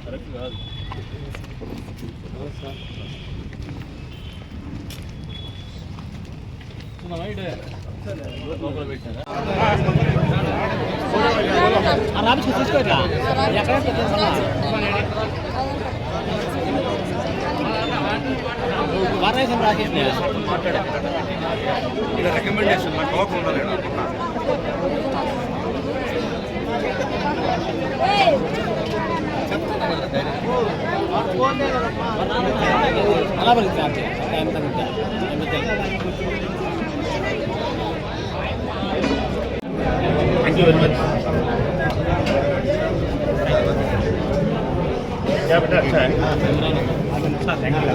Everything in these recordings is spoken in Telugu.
కరెక్ట్ కాదు. రికమెండేషన్ మా టోక్ ఉండాలి. అలా పడుతుంది Thank you very much. Yeah, but that's fine. Thank you.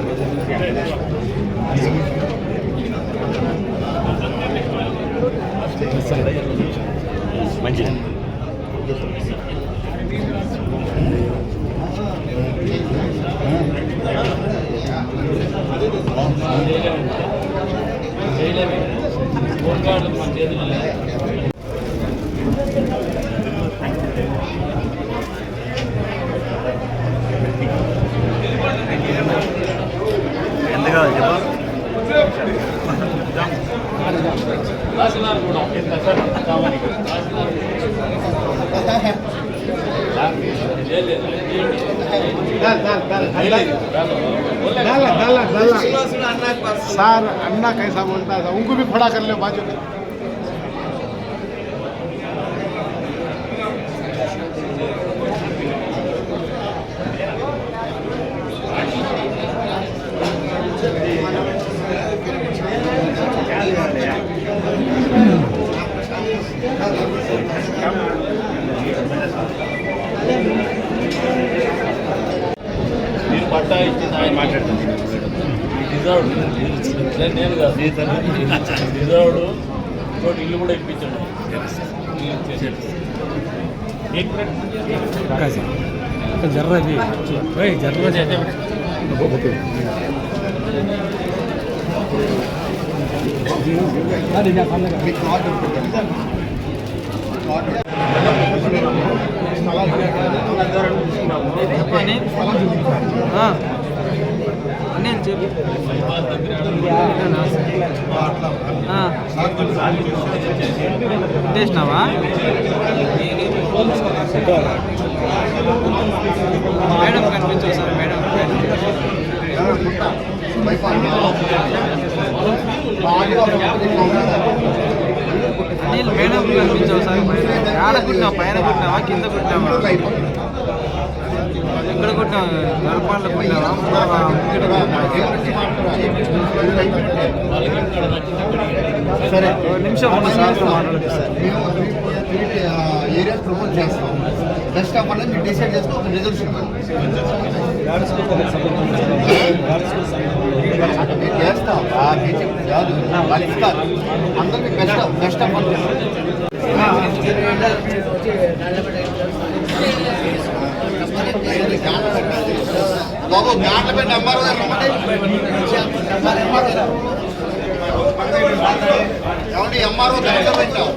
మంచిది. सर अन्ना कैसा बोलता था उनको भी खड़ा कर लो बाजू में. మీరు పట్టా ఇచ్చింది ఆయన మాట్లాడుతుంది. రిజర్వ్డ్ నేను కాదు, రిజర్వ్డ్ ఇంకోటి ఇల్లు కూడా ఇప్పించాడు. జర్రది జర్రది నేను చెప్పు చేసినావా? మేడం కనిపించవు సార్. మేడం అనిల్ మేడం కనిపించవు సార్. ఆడ కుట్టినావా? పైన కుట్టినావా? కింద కుట్టినావా? ఎక్కడ కొట్టావు? గర్భాల్లో కొట్టావా? సరే ఒక నిమిషం సార్ మాట్లాడదు సార్. ఏరియా ప్రమోట్ చేస్తాం. బెస్ట్ ఆఫ్ అనేది మీరు డిసైడ్ చేసుకో. ఒక రిజల్యూషన్ చేస్తాం. కాదు వాళ్ళు ఇస్తారు. అందరికీ బెస్ట్ ఆఫ్ బాబు గాట్ల పెట్టి ఎంఆర్ఓ గారు ఏమంటే ఎంఆర్ఓ గాట్ల పెట్టాం.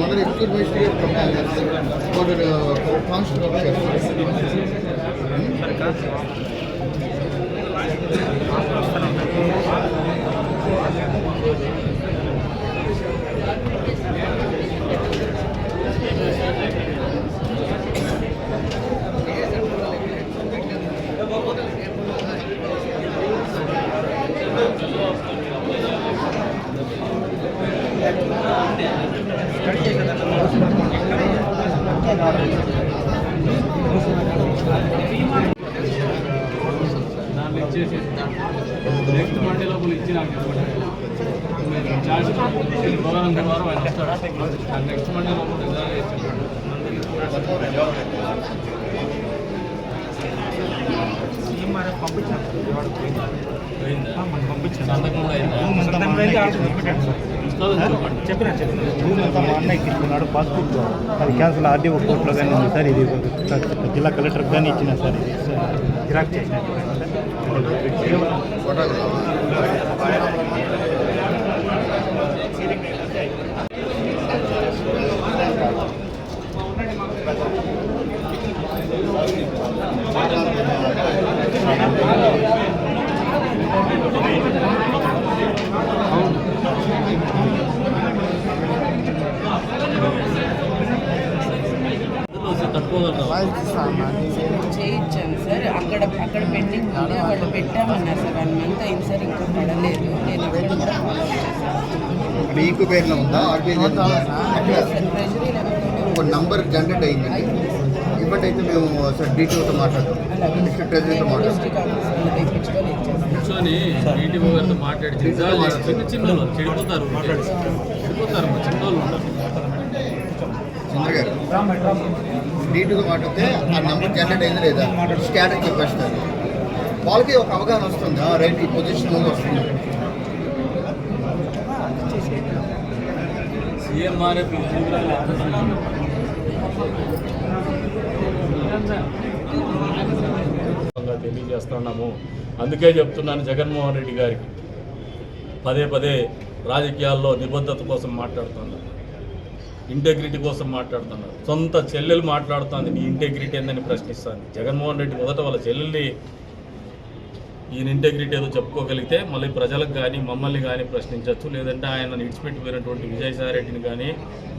మదర్ ఎక్స్క్యూజ్ నెక్స్ట్ మండేలో నెక్స్ట్ మండే మా అన్నయ్యకి ఇస్తున్నాడు పాస్బుక్, అది క్యాన్సిల్ ఆర్డీఓ కోర్టులో కానీ ఉంది సార్. ఇది జిల్లా కలెక్టర్కి కానీ ఇచ్చిన సార్, ఇది జిరాక్స్ చేసిన చేయించాను సార్. అక్కడ పెండింగ్ ఉంటే వాళ్ళు పెట్టామన్నారు సార్. 1 month అయింది సార్, ఇంకా పడలేదు. నేను అక్కడ కూడా ఫాలో చేశాను. మీకు పేరులో ఉందా ఆర్బీఐ ట్రెజరీ ఒక నంబర్ జనరేట్ అయిందండి, ఇవ్వండి. అయితే మేము సార్ డీటీఓతో మాట్లాడతాం, నెక్స్ట్ ట్రెజరీతో మాట్లాడతాం. డిస్ట్రిక్ట్ ఆఫీసర్లు తెప్పించుకొని ఇచ్చేస్తాను. కూర్చొని ఈటీఓ గారితో మాట్లాడి చిన్నోళ్ళు చెడిపోతారు, మా చిన్నోళ్ళు ఉంటారు. చంద్ర గారు డీటీఓతో మాట్లాడితే ఆ నంబర్ జనరేట్ అయింది లేదా స్టాటస్ చెప్పేస్తారు. వాళ్ళకి ఒక అవగాహన వస్తుంది, రైట్ ఈ పొజిషన్ వస్తుంది. సీఎంఆర్ఎఫ్ తెలియజేస్తున్నాము. అందుకే చెప్తున్నాను జగన్మోహన్ రెడ్డి గారికి, పదే పదే రాజకీయాల్లో నిబద్ధత కోసం మాట్లాడుతున్నారు, ఇంటెగ్రిటీ కోసం మాట్లాడుతున్నారు. సొంత చెల్లెలు మాట్లాడుతుంది, నీ ఇంటెగ్రిటీ ఏందని ప్రశ్నిస్తాను. జగన్మోహన్ రెడ్డి మొదట వాళ్ళ చెల్లెల్ని ఈయన ఇంటెగ్రిటీ ఏదో చెప్పుకోగలిగితే మళ్ళీ ప్రజలకు కానీ మమ్మల్ని కానీ ప్రశ్నించవచ్చు, లేదంటే ఆయన విడిచిపెట్టిపోయినటువంటి విజయసాయిరెడ్డిని కానీ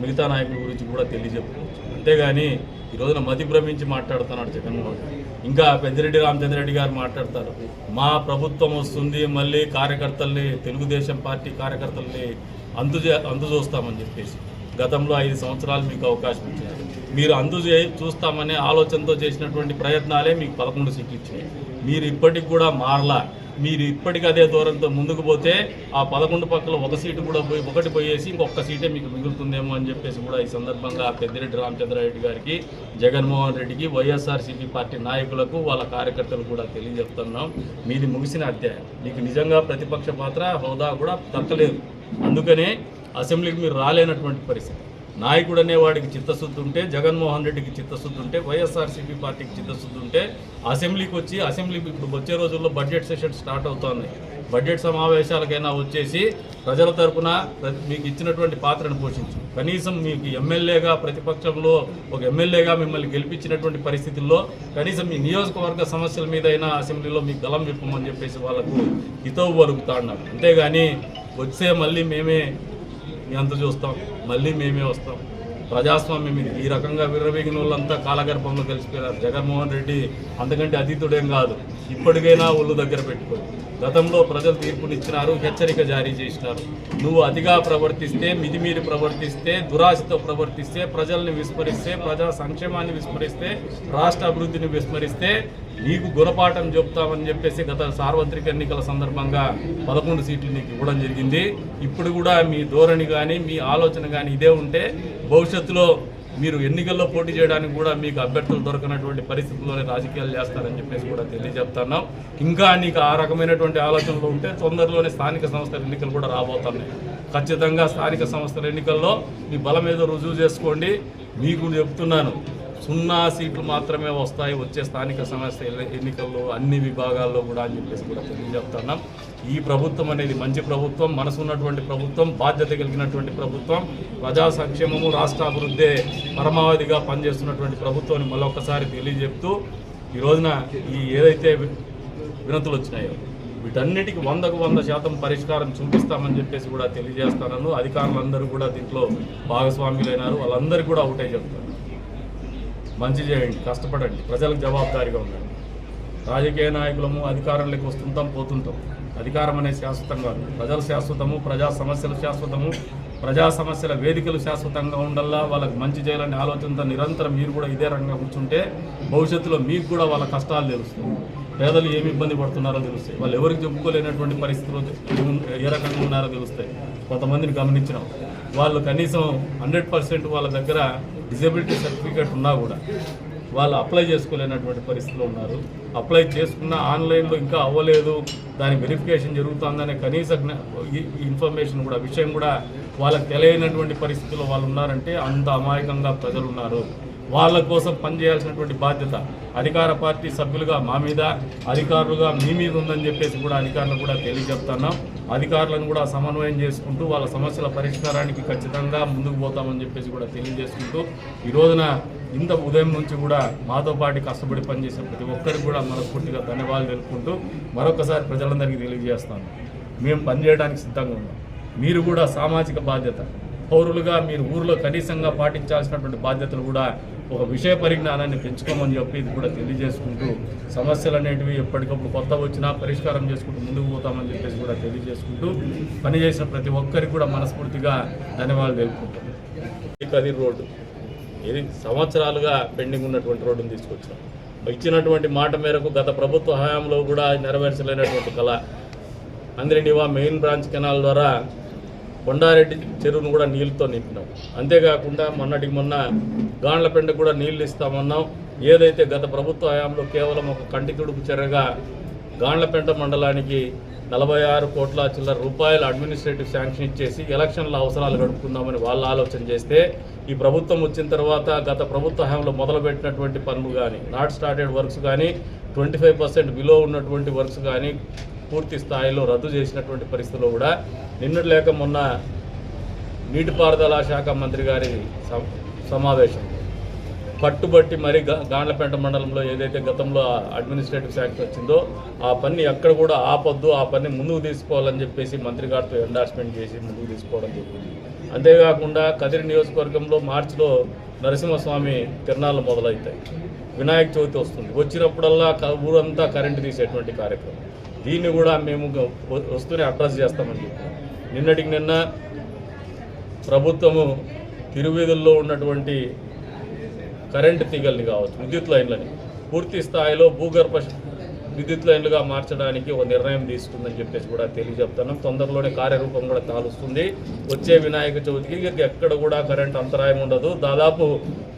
మిగతా నాయకుల గురించి కూడా తెలియజెప్పుకోవచ్చు. అంతేగాని ఈ రోజున మతి భ్రమించి మాట్లాడుతున్నాడు జగన్మోహన్ రెడ్డి. ఇంకా పెద్దిరెడ్డి రామచంద్రరెడ్డి గారు మాట్లాడతారు, మా ప్రభుత్వం వస్తుంది, మళ్ళీ కార్యకర్తల్ని, తెలుగుదేశం పార్టీ కార్యకర్తల్ని అంతు చూస్తామని చెప్పేసి. గతంలో 5 సంవత్సరాలు మీకు అవకాశం ఇచ్చారు, మీరు చూస్తామనే ఆలోచనతో చేసినటువంటి ప్రయత్నాలే మీకు 11 సీట్లు ఇచ్చినాయి. మీరు ఇప్పటికి కూడా మారలా. మీరు ఇప్పటికీ అదే దూరంతో ముందుకు పోతే ఆ 11 పక్కల ఒక సీటు కూడా ఒకటి పోయేసి ఇంకొక సీటే మీకు మిగులుతుందేమో అని చెప్పేసి కూడా ఈ సందర్భంగా పెద్దిరెడ్డి రామచంద్రారెడ్డి గారికి, జగన్మోహన్ రెడ్డికి, వైఎస్ఆర్సీపీ పార్టీ నాయకులకు, వాళ్ళ కార్యకర్తలు కూడా తెలియజెప్తున్నాం. మీది ముగిసిన అధ్యాయం. మీకు నిజంగా ప్రతిపక్ష పాత్ర హోదా కూడా దక్కలేదు. అందుకనే అసెంబ్లీకి మీరు రాలేనటువంటి పరిస్థితి. నాయకుడు అనేవాడికి చిత్తశుద్ధి ఉంటే, జగన్మోహన్ రెడ్డికి చిత్తశుద్ధి ఉంటే, వైఎస్ఆర్సీపీ పార్టీకి చిత్తశుద్ధి ఉంటే అసెంబ్లీకి వచ్చి, అసెంబ్లీకి ఇప్పుడు వచ్చే రోజుల్లో బడ్జెట్ సెషన్ స్టార్ట్ అవుతుంది, బడ్జెట్ సమావేశాలకైనా వచ్చేసి ప్రజల తరఫున మీకు ఇచ్చినటువంటి పాత్రను పోషించు. కనీసం మీకు ఎమ్మెల్యేగా, ప్రతిపక్షంలో ఒక ఎమ్మెల్యేగా మిమ్మల్ని గెలిపించినటువంటి పరిస్థితుల్లో కనీసం మీ నియోజకవర్గ సమస్యల మీద అయినా అసెంబ్లీలో మీకు గలం విప్పమని చెప్పేసి వాళ్ళకు హితవు పలుకుతా ఉన్నారు. అంతేగాని వచ్చే మళ్ళీ మేమే అంత చూస్తాం, మళ్ళీ మేమే వస్తాం. ప్రజాస్వామ్యం ఇది. ఈ రకంగా విర్రవీగిన వాళ్ళంతా కాలగర్భంలో కలిసిపోయారు. జగన్మోహన్ రెడ్డి అంతకంటే అతీతుడేం కాదు. ఇప్పటికైనా ఒళ్ళు దగ్గర పెట్టుకోండి. గతంలో ప్రజలు తీర్పునిచ్చినారు, హెచ్చరిక జారీ చేసినారు. నువ్వు అతిగా ప్రవర్తిస్తే, మితిమీరి ప్రవర్తిస్తే, దురాశతో ప్రవర్తిస్తే, ప్రజల్ని విస్మరిస్తే, ప్రజా సంక్షేమాన్ని విస్మరిస్తే, రాష్ట్ర అభివృద్ధిని విస్మరిస్తే నీకు గుణపాఠం చెప్తామని చెప్పేసి గత సార్వత్రిక ఎన్నికల సందర్భంగా 11 సీట్లు నీకు ఇవ్వడం జరిగింది. ఇప్పుడు కూడా మీ ధోరణి కానీ, మీ ఆలోచన కానీ ఇదే ఉంటే భవిష్యత్తులో మీరు ఎన్నికల్లో పోటీ చేయడానికి కూడా మీకు అభ్యర్థులు దొరకనటువంటి పరిస్థితుల్లోనే రాజకీయాలు చేస్తారని చెప్పేసి కూడా తెలియజెప్తున్నాం. ఇంకా నీకు ఆ రకమైనటువంటి ఆలోచనలు ఉంటే తొందరలోనే స్థానిక సంస్థల ఎన్నికలు కూడా రాబోతున్నాయి. ఖచ్చితంగా స్థానిక సంస్థల ఎన్నికల్లో మీ బలం ఏదో రుజువు చేసుకోండి. మీకు చెప్తున్నాను, 0 సీట్లు మాత్రమే వస్తాయి వచ్చే స్థానిక సంస్థ ఎన్నికల్లో అన్ని విభాగాల్లో కూడా అని చెప్పేసి కూడా తెలియజెప్తున్నాం. ఈ ప్రభుత్వం అనేది మంచి ప్రభుత్వం, మనసు ఉన్నటువంటి ప్రభుత్వం, బాధ్యత కలిగినటువంటి ప్రభుత్వం, ప్రజా సంక్షేమము, రాష్ట్ర అభివృద్ధి పరమావధిగా పనిచేస్తున్నటువంటి ప్రభుత్వాన్ని మళ్ళొకసారి తెలియజెప్తూ ఈ రోజున ఈ ఏదైతే వినతులు వచ్చినాయో వీటన్నిటికీ 100కు 100% పరిష్కారం చూపిస్తామని చెప్పేసి కూడా తెలియజేస్తాను. అధికారులందరూ కూడా దీంట్లో భాగస్వామ్యులైనారు. వాళ్ళందరికీ కూడా ఒకటే చెప్తాను, మంచి చేయండి, కష్టపడండి, ప్రజలకు జవాబుదారీగా ఉండండి. రాజకీయ నాయకులము అధికారంలోకి వస్తుంటాం, పోతుంటాం. అధికారం అనేది శాశ్వతం కాదు. ప్రజలు శాశ్వతము, ప్రజా సమస్యలు శాశ్వతము, ప్రజా సమస్యల వేదికలు శాశ్వతంగా ఉండాలా. వాళ్ళకి మంచి చేయాలనే ఆలోచనతో నిరంతరం మీరు కూడా ఇదే రంగంగా కూర్చుంటే భవిష్యత్తులో మీకు కూడా వాళ్ళ కష్టాలు తెలుస్తుంది. పేదలు ఏమి ఇబ్బంది పడుతున్నారో తెలుస్తాయి, వాళ్ళు ఎవరికి చెప్పుకోలేనటువంటి పరిస్థితులు ఏ రకంగా ఉన్నారో తెలుస్తాయి. కొంతమందిని గమనించినాం, వాళ్ళు కనీసం 100% వాళ్ళ దగ్గర డిజబిలిటీ సర్టిఫికేట్ ఉన్నా కూడా వాళ్ళు అప్లై చేసుకోలేనటువంటి పరిస్థితిలో ఉన్నారు. అప్లై చేసుకున్న ఆన్లైన్లో ఇంకా అవ్వలేదు, దాని వెరిఫికేషన్ జరుగుతుందనే కనీస ఇన్ఫర్మేషన్ కూడా విషయం కూడా వాళ్ళకి తెలియనటువంటి పరిస్థితుల్లో వాళ్ళు ఉన్నారంటే అంత అమాయకంగా ప్రజలు ఉన్నారు. వాళ్ళ కోసం పనిచేయాల్సినటువంటి బాధ్యత అధికార పార్టీ సభ్యులుగా మా మీద, అధికారులుగా మీ మీద ఉందని చెప్పేసి కూడా అధికారులు కూడా తెలియజెప్తున్నాం. అధికారులను కూడా సమన్వయం చేసుకుంటూ వాళ్ళ సమస్యల పరిష్కారానికి ఖచ్చితంగా ముందుకు పోతామని చెప్పేసి కూడా తెలియజేసుకుంటూ ఈ రోజున ఇంత ఉదయం నుంచి కూడా మాతో పాటు కష్టపడి పనిచేసిన ప్రతి ఒక్కరికి కూడా మనస్ఫూర్తిగా ధన్యవాదాలు తెలుపుకుంటూ మరొకసారి ప్రజలందరికీ తెలియజేస్తాను, మేము పనిచేయడానికి సిద్ధంగా ఉన్నాం. మీరు కూడా సామాజిక బాధ్యత పౌరులుగా మీరు ఊరిలో కనీసంగా పాటించాల్సినటువంటి బాధ్యతలు కూడా ఒక విషయ పరిజ్ఞానాన్ని పెంచుకోమని చెప్పి ఇది కూడా తెలియజేసుకుంటూ సమస్యలు అనేటివి ఎప్పటికప్పుడు కొత్త వచ్చినా పరిష్కారం చేసుకుంటూ ముందుకు పోతామని చెప్పేసి కూడా తెలియజేసుకుంటూ పనిచేసిన ప్రతి ఒక్కరికి కూడా మనస్ఫూర్తిగా ధన్యవాదాలు తెలుపుకుంటాం. కదిర్ రోడ్డు ఇది సంవత్సరాలుగా పెండింగ్ ఉన్నటువంటి రోడ్డును తీసుకొచ్చాం. ఇచ్చినటువంటి మాట మేరకు గత ప్రభుత్వ హయాంలో కూడా నెరవేర్చలేనటువంటి కళ అంద్రినివా మెయిన్ బ్రాంచ్ కెనాల్ ద్వారా కొండారెడ్డి చెరువును కూడా నీళ్ళతో నింపినాం. అంతేకాకుండా మొన్నటికి మొన్న గాండ్లపెండకు కూడా నీళ్లు ఇస్తామన్నాం. ఏదైతే గత ప్రభుత్వ హయాంలో కేవలం ఒక కంటి తుడుపు చర్యగా గాండ్లపెంట మండలానికి 46 కోట్ల చిల్లర రూపాయల అడ్మినిస్ట్రేటివ్ శాంక్షన్ ఇచ్చేసి ఎలక్షన్ల అవసరాలు గడుపుకుందామని వాళ్ళు ఆలోచన చేస్తే ఈ ప్రభుత్వం వచ్చిన తర్వాత గత ప్రభుత్వ హయాంలో మొదలుపెట్టినటువంటి పనులు కానీ, నాట్ స్టార్టెడ్ వర్క్స్ కానీ, 25% బిలో ఉన్నటువంటి వర్క్స్ కానీ పూర్తి స్థాయిలో రద్దు చేసినటువంటి పరిస్థితుల్లో కూడా నిన్నటి లేక మొన్న నీటిపారుదల శాఖ మంత్రి గారి సమావేశం పట్టుబట్టి మరి గాండ్లపేట మండలంలో ఏదైతే గతంలో అడ్మినిస్ట్రేటివ్ శాంక్షన్ వచ్చిందో ఆ పని ఎక్కడ కూడా ఆపొద్దు, ఆ పని ముందుకు తీసుకోవాలని చెప్పేసి మంత్రి గారితో ఎండార్స్మెంట్ చేసి ముందుకు తీసుకోవడం జరిగింది. అంతేకాకుండా కదిరి నియోజకవర్గంలో మార్చిలో నరసింహస్వామి తిరణాలు మొదలవుతాయి, వినాయక చవితి వస్తుంది, వచ్చినప్పుడల్లా ఊరంతా కరెంటు తీసేటువంటి కార్యక్రమం. దీన్ని కూడా మేము వస్తూనే అడ్రస్ చేస్తామని చెప్పాం. నిన్నటికి నిన్న ప్రభుత్వము తిరువీధుల్లో ఉన్నటువంటి కరెంటు తీగల్ని కావచ్చు, విద్యుత్ లైన్లని పూర్తి స్థాయిలో భూగర్భ విద్యుత్ లైన్లుగా మార్చడానికి ఒక నిర్ణయం తీసుకుందని చెప్పేసి కూడా తెలియజెప్తున్నాం. తొందరలోనే కార్యరూపం కూడా తాలుస్తుంది. వచ్చే వినాయక చవితికి ఎక్కడ కూడా కరెంట్ అంతరాయం ఉండదు. దాదాపు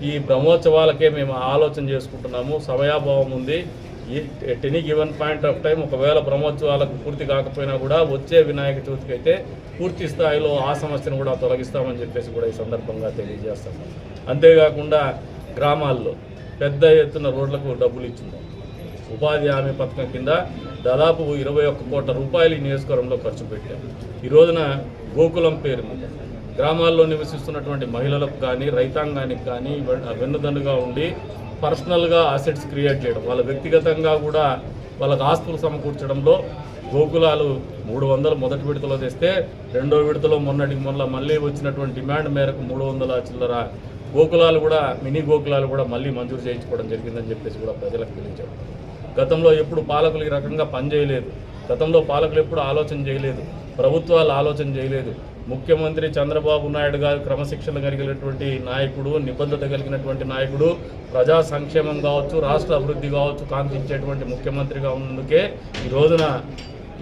ఈ బ్రహ్మోత్సవాలకే మేము ఆలోచన చేసుకుంటున్నాము. సమయాభావం ఉంది. At any given point of time ఒకవేళ బ్రహ్మోత్సవాలకు పూర్తి కాకపోయినా కూడా వచ్చే వినాయక చవితికి అయితే పూర్తి స్థాయిలో ఆ సమస్యను కూడా తొలగిస్తామని చెప్పేసి కూడా ఈ సందర్భంగా తెలియజేస్తున్నాం. అంతేకాకుండా గ్రామాల్లో పెద్ద ఎత్తున రోడ్లకు డబ్బులు ఇచ్చిందాం. ఉపాధి హామీ పథకం కింద దాదాపు 21 కోట్ల రూపాయలు ఈ నియోజకవర్గంలో ఖర్చు పెట్టాం. ఈ రోజున గోకులం పేరు మీద గ్రామాల్లో నివసిస్తున్నటువంటి మహిళలకు కానీ, రైతాంగానికి కానీ వెన్నుదన్నుగా ఉండి పర్సనల్గా అసెట్స్ క్రియేట్ చేయడం, వాళ్ళ వ్యక్తిగతంగా కూడా వాళ్ళకి ఆస్తులు సమకూర్చడంలో గోకులాలు 300 మొదటి విడతలో తెస్తే రెండో విడతలో మొన్నటికి మళ్ళీ వచ్చినటువంటి డిమాండ్ మేరకు 300 చిల్లర గోకులాలు కూడా, మినీ గోకులాలు కూడా మళ్ళీ మంజూరు చేయించుకోవడం జరిగిందని చెప్పేసి కూడా ప్రజలకు తెలియజేయడం. గతంలో ఎప్పుడు పాలకులు ఈ రకంగా పనిచేయలేదు, గతంలో పాలకులు ఎప్పుడు ఆలోచన చేయలేదు, ప్రభుత్వాలు ఆలోచన చేయలేదు. ముఖ్యమంత్రి చంద్రబాబు నాయుడు గారు క్రమశిక్షణ కలిగినటువంటి నాయకుడు, నిబద్ధత కలిగినటువంటి నాయకుడు, ప్రజా సంక్షేమం కావచ్చు, రాష్ట్ర అభివృద్ధి కావచ్చు కాంక్షించేటువంటి ముఖ్యమంత్రిగా ఉన్నందుకే ఈ రోజున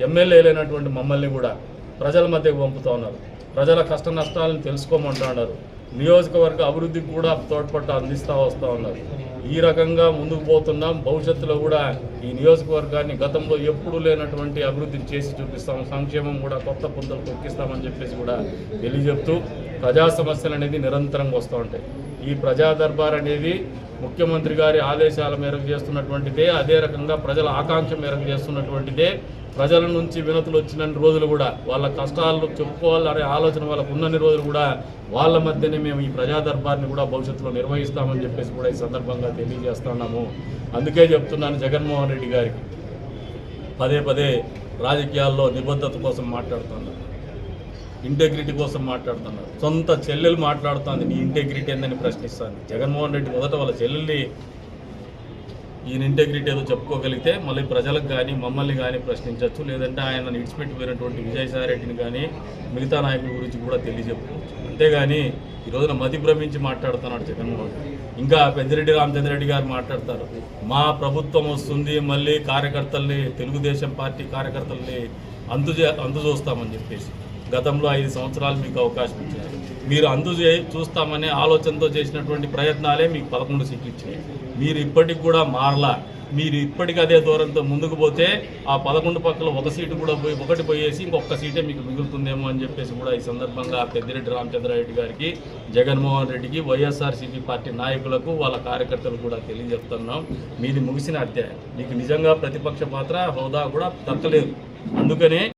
ఎమ్మెల్యేలైనటువంటి మమ్మల్ని కూడా ప్రజల మధ్యకు పంపుతూ ఉన్నారు. ప్రజల కష్ట నష్టాలను తెలుసుకోమంటూ ఉన్నారు. నియోజకవర్గ అభివృద్ధికి కూడా తోడ్పట్టు అందిస్తూ వస్తూ ఉన్నారు. ఈ రకంగా ముందుకు పోతున్నాం. భవిష్యత్తులో కూడా ఈ నియోజకవర్గాన్ని గతంలో ఎప్పుడూ లేనటువంటి అభివృద్ధిని చేసి చూపిస్తాం. సంక్షేమం కూడా కొత్త పుంతలు తొక్కిస్తామని చెప్పేసి కూడా తెలియజెప్తూ ప్రజా సమస్యలు అనేది నిరంతరంగా వస్తూ ఉంటాయి. ఈ ప్రజా దర్బార్ అనేది ముఖ్యమంత్రి గారి ఆదేశాల మేరకు చేస్తున్నటువంటిదే, అదే రకంగా ప్రజల ఆకాంక్ష మేరకు చేస్తున్నటువంటిదే. ప్రజల నుంచి వినతులు వచ్చిన రోజులు కూడా వాళ్ళ కష్టాలు చెప్పుకోవాలనే ఆలోచన వాళ్ళకు ఉన్నన్ని రోజులు కూడా వాళ్ళ మధ్యనే మేము ఈ ప్రజా దర్బార్ని కూడా భవిష్యత్తులో నిర్వహిస్తామని చెప్పేసి కూడా ఈ సందర్భంగా తెలియజేస్తున్నాము. అందుకే చెప్తున్నాను, జగన్మోహన్ రెడ్డి గారికి పదే రాజకీయాల్లో నిబద్ధత కోసం మాట్లాడుతున్నారు, ఇంటెగ్రిటీ కోసం మాట్లాడుతున్నారు. సొంత చెల్లెలు మాట్లాడుతుంది నీ ఇంటెగ్రిటీ ఏందని ప్రశ్నిస్తాను. జగన్మోహన్ రెడ్డి మొదట వాళ్ళ చెల్లెల్ని ఈయన ఇంటెగ్రిటీ ఏదో చెప్పుకోగలిగితే మళ్ళీ ప్రజలకు కానీ మమ్మల్ని కానీ ప్రశ్నించవచ్చు, లేదంటే ఆయన విడిచిపెట్టిపోయినటువంటి విజయసాయి రెడ్డిని కానీ మిగతా నాయకుల గురించి కూడా తెలియజెప్పుకోవచ్చు. అంతేగాని ఈ రోజున మతి భ్రమించి మాట్లాడుతున్నాడు జగన్మోహన్ రెడ్డి. ఇంకా పెద్దిరెడ్డి రామచంద్రరెడ్డి గారు మాట్లాడతారు, మా ప్రభుత్వం వస్తుంది మళ్ళీ కార్యకర్తల్ని, తెలుగుదేశం పార్టీ కార్యకర్తల్ని అంతు చూస్తామని చెప్పేసి గతంలో 5 సంవత్సరాలు మీకు అవకాశం ఇచ్చారు. మీరు చూస్తామనే ఆలోచనతో చేసినటువంటి ప్రయత్నాలే మీకు 11 సీట్లు ఇచ్చాయి. మీరు ఇప్పటికి కూడా మారలా. మీరు ఇప్పటికీ అదే దూరంతో ముందుకు పోతే ఆ 11 పక్కల ఒక సీటు కూడా ఒకటి పోయేసి ఇంకొక సీటే మీకు మిగులుతుందేమో అని చెప్పేసి కూడా ఈ సందర్భంగా పెద్దిరెడ్డి రామచంద్రారెడ్డి గారికి, జగన్మోహన్ రెడ్డికి, వైఎస్ఆర్సీపీ పార్టీ నాయకులకు, వాళ్ళ కార్యకర్తలు కూడా తెలియజెప్తున్నాం. మీది ముగిసిన అధ్యాయం. మీకు నిజంగా ప్రతిపక్ష పాత్ర హోదా కూడా దక్కలేదు. అందుకనే